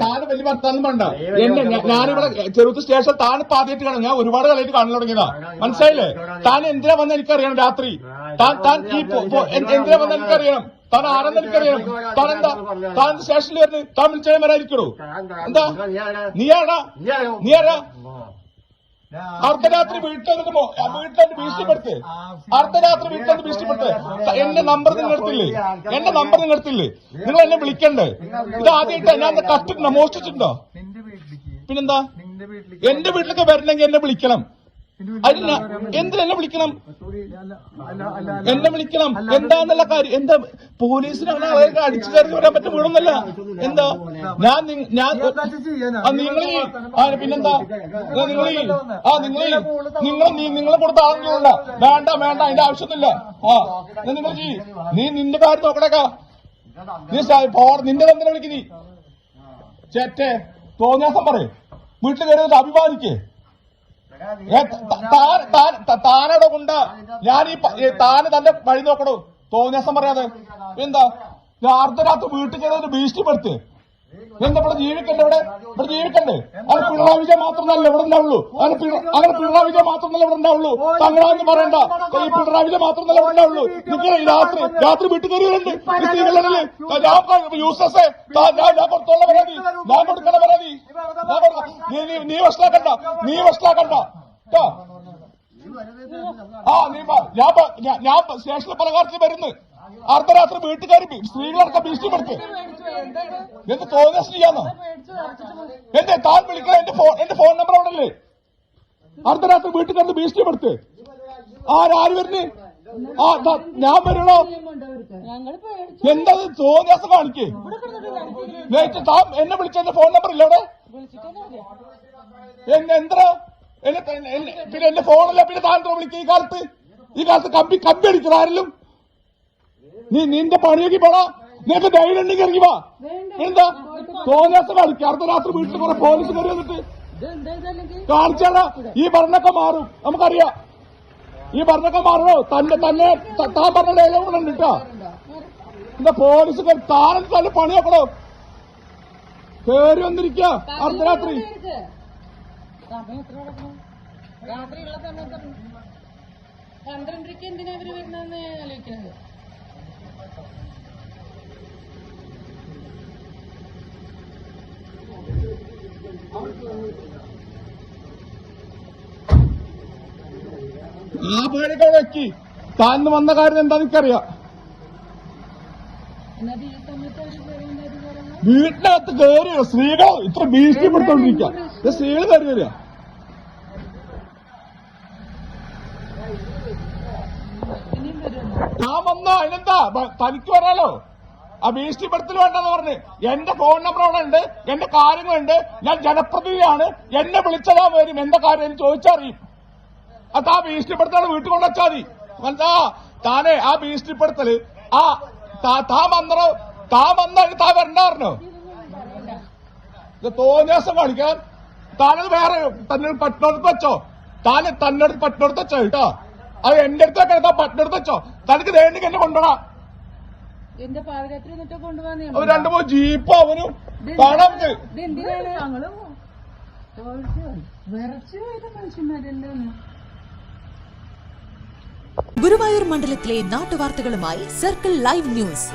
താന് വലിയ വർത്താനം വേണ്ട. ഞാനിവിടെ ചെറുത്ത് സ്റ്റേഷൻ താനിപ്പോ ആദ്യമായിട്ട് കാണും. ഞാൻ ഒരുപാട് കളയിട്ട് കാണാൻ തുടങ്ങിയതാ. മനസ്സിലായില്ലേ? താൻ എന്തിനാ വന്ന എനിക്കറിയണം. രാത്രി താൻ ഈ എന്തിനാ വന്ന എനിക്കറിയണം. താൻ ആരെന്ന് എനിക്കറിയണം. താൻ എന്താ താൻ സ്റ്റേഷനിൽ വരുന്നത്? താൻ വിളിച്ചാൽ വരാതിരിക്കണോ? എന്താ നീയാടാ? നീയാരാ? അർദ്ധരാത്രി വീട്ടിൽ ഭീഷണിപ്പെടുത്ത്. അർദ്ധരാത്രി വീട്ടിൽ ഭീഷണിപ്പെടുത്ത്. എന്റെ നമ്പർ നിങ്ങൾ എടുത്തില്ലേ? എന്റെ നമ്പർ നിങ്ങൾ എടുത്തില്ലേ? നിങ്ങൾ എന്നെ വിളിക്കണ്ടേ? ഇത് ആദ്യമായിട്ട് ഞാൻ കട്ടിട്ടുണ്ടോ? മോഷ്ടിച്ചിട്ടുണ്ടോ? പിന്നെന്താ? എന്റെ വീട്ടിലൊക്കെ വരണമെങ്കിൽ എന്നെ വിളിക്കണം. അതിന് എന്തിനെന്നെ വിളിക്കണം? എന്നെ വിളിക്കണം. എന്താന്നുള്ള കാര്യം എന്താ? പോലീസിന് അങ്ങനെ അടിച്ചു കയറി വരാൻ പറ്റും വീടൊന്നല്ല. എന്താ പിന്നെന്താ നിങ്ങൾ കൊടുത്ത ആളുകളുണ്ട? വേണ്ട അതിന്റെ ആവശ്യമൊന്നുമില്ല. നിങ്ങൾ നീ നിന്റെ കാര്യം നോക്കണേക്കാ. നീ നിന്റെ എന്തിനാ വിളിക്കുന്നീ? ചേറ്റേ തോന്നിയാസം പറയും. വീട്ടിൽ കയറിയത് അഭിമാനിക്കേ. താനോടെ കൊണ്ട് ഞാൻ താന് തന്റെ വഴി നോക്കണോ? തോന്നിയാസം പറയാതെ എന്താ? അർദ്ധരാത്രി വീട്ടിൽ കയറി ഭീഷണിപ്പെടുത്ത്. എന്താ ഇവിടെ ജീവിക്കണ്ടേ? ഇവിടെ ജീവിക്കണ്ടേ? അത് പിണറായി വിജയൻ മാത്രമല്ല ഇവിടെ ഉണ്ടാവുള്ളൂ. അങ്ങനെ പിണറായി വിജയൻ മാത്രമല്ല ഇവിടെ ഉണ്ടാവുള്ളൂ. തങ്ങളാന്ന് പറയണ്ട. ഈ പിണറായി വിജയൻ മാത്രമല്ല ഇവിടെ ഉണ്ടാവുള്ളൂ. നിങ്ങൾ രാത്രി വീട്ടിൽ കയറിയുണ്ട് സ്ത്രീകളല്ലേ? യൂസസ് ഞാൻ കൊടുത്തുള്ള പരാതി, ഞാൻ കൊടുക്കണ പരാതി നീ വഷളാക്കണ്ട. ഞാൻ സ്റ്റേഷനിൽ പല കാര്യത്തിൽ വരുന്നു. അർദ്ധരാത്രി വീട്ടുകാർ സ്ത്രീകളൊക്കെ ഭീഷണിപ്പെടുത്ത്. എന്ത് തോന്നിയ ചെയ്യാന്നോ? എന്റെ താൻ വിളിക്കണ എന്റെ ഫോൺ നമ്പർ അവിടെ അല്ലേ? അർദ്ധരാത്രി വീട്ടുകാർക്ക് ഭീഷണിപ്പെടുത്ത്. ആര് വരുന്നേ? ഞാൻ വരണോ? എന്താ തോന്നിയാസം കാണിക്കേ? താൻ എന്നെ വിളിച്ച എന്റെ ഫോൺ നമ്പർ ഇല്ല അവിടെ? എന്താ പിന്നെ എന്റെ ഫോണല്ല പിന്നെ താൻ വിളിക്കുക? ഈ കാലത്ത് കമ്പി അടിക്കുന്ന ആരെങ്കിലും? നിന്റെ പണിയൊക്കെ പോടാ. നിനക്ക് ധൈര്യം ഉണ്ടെങ്കിൽ ഇറങ്ങി വാ. എന്താ തോന്നിയാസം കാണിക്കുക? അർദ്ധരാത്രി വീട്ടിൽ കുറെ പോലീസ് കയറി വന്നിട്ട് കാണിച്ചാടാ. ഈ ഭരണമൊക്കെ മാറും, നമുക്കറിയാം. ഈ ഭരണമൊക്കെ മാറണോ? താൻ പറഞ്ഞ ഡയലോഗ് കൂടെ ഉണ്ട് കേട്ടോ. എന്താ പോലീസ് താൻ തന്നെ പണി നോക്കണോ? കയറി വന്നിരിക്ക അർദ്ധരാത്രി. രാത്രിയുള്ള സമയത്ത് 12:00 എന്തിനാ ഇവര് വരുന്നതെന്ന് ആലോചിക്കുന്നത്. ആ പേടിയൊക്കെ വെക്കി താൻ വന്ന കാര്യം എന്താ എനിക്കറിയാം. വീട്ടിനകത്ത് കയറിയോ? സ്ത്രീകൾ ഇത്ര ഭീഷണിപ്പെടുത്തോണ്ടിരിക്കുക. സ്ത്രീകൾ കയറി വരിക. ഞാൻ വന്നോ? അതിനെന്താ? തനിക്ക് വരാലോ. ആ ഭീഷണിപ്പെടുത്തൽ വേണ്ടെന്ന് പറഞ്ഞ് എന്റെ ഫോൺ നമ്പർ അവിടെ ഉണ്ട്, എന്റെ കാര്യങ്ങളുണ്ട്. ഞാൻ ജനപ്രതിനിധിയാണ്. എന്നെ വിളിച്ചതാ വരും. എന്താ കാര്യം ചോദിച്ചറിയും. അത് ആ ഭീഷണിപ്പെടുത്തൽ വീട്ടിൽ കൊണ്ടുവച്ചാൽ മതി. മനസ്സിലാ? താനെ ആ ഭീഷണിപ്പെടുത്തല് താൻ വരണ്ടായിരുന്നോ? തോന്നിയാസം കാണിക്കാൻ. താനത് വേറെ തന്നെ പട്ടിനടുത്ത് വെച്ചോ. തന്നടുത്ത് പട്ടിനടുത്ത് വെച്ചോ കേട്ടോ. അത് എന്റെ അടുത്തൊക്കെ എടുത്താ പട്ടിനടുത്ത് വെച്ചോ. തനിക്ക് വേണ്ടി എന്നെ കൊണ്ടുപോടാ. രണ്ടു മൂന്ന് ജീപ്പോ അവനും കാണാൻ. ഗുരുവായൂർ മണ്ഡലത്തിലെ നാട്ടുവാർത്തകളുമായി സർക്കിൾ ലൈവ് ന്യൂസ്.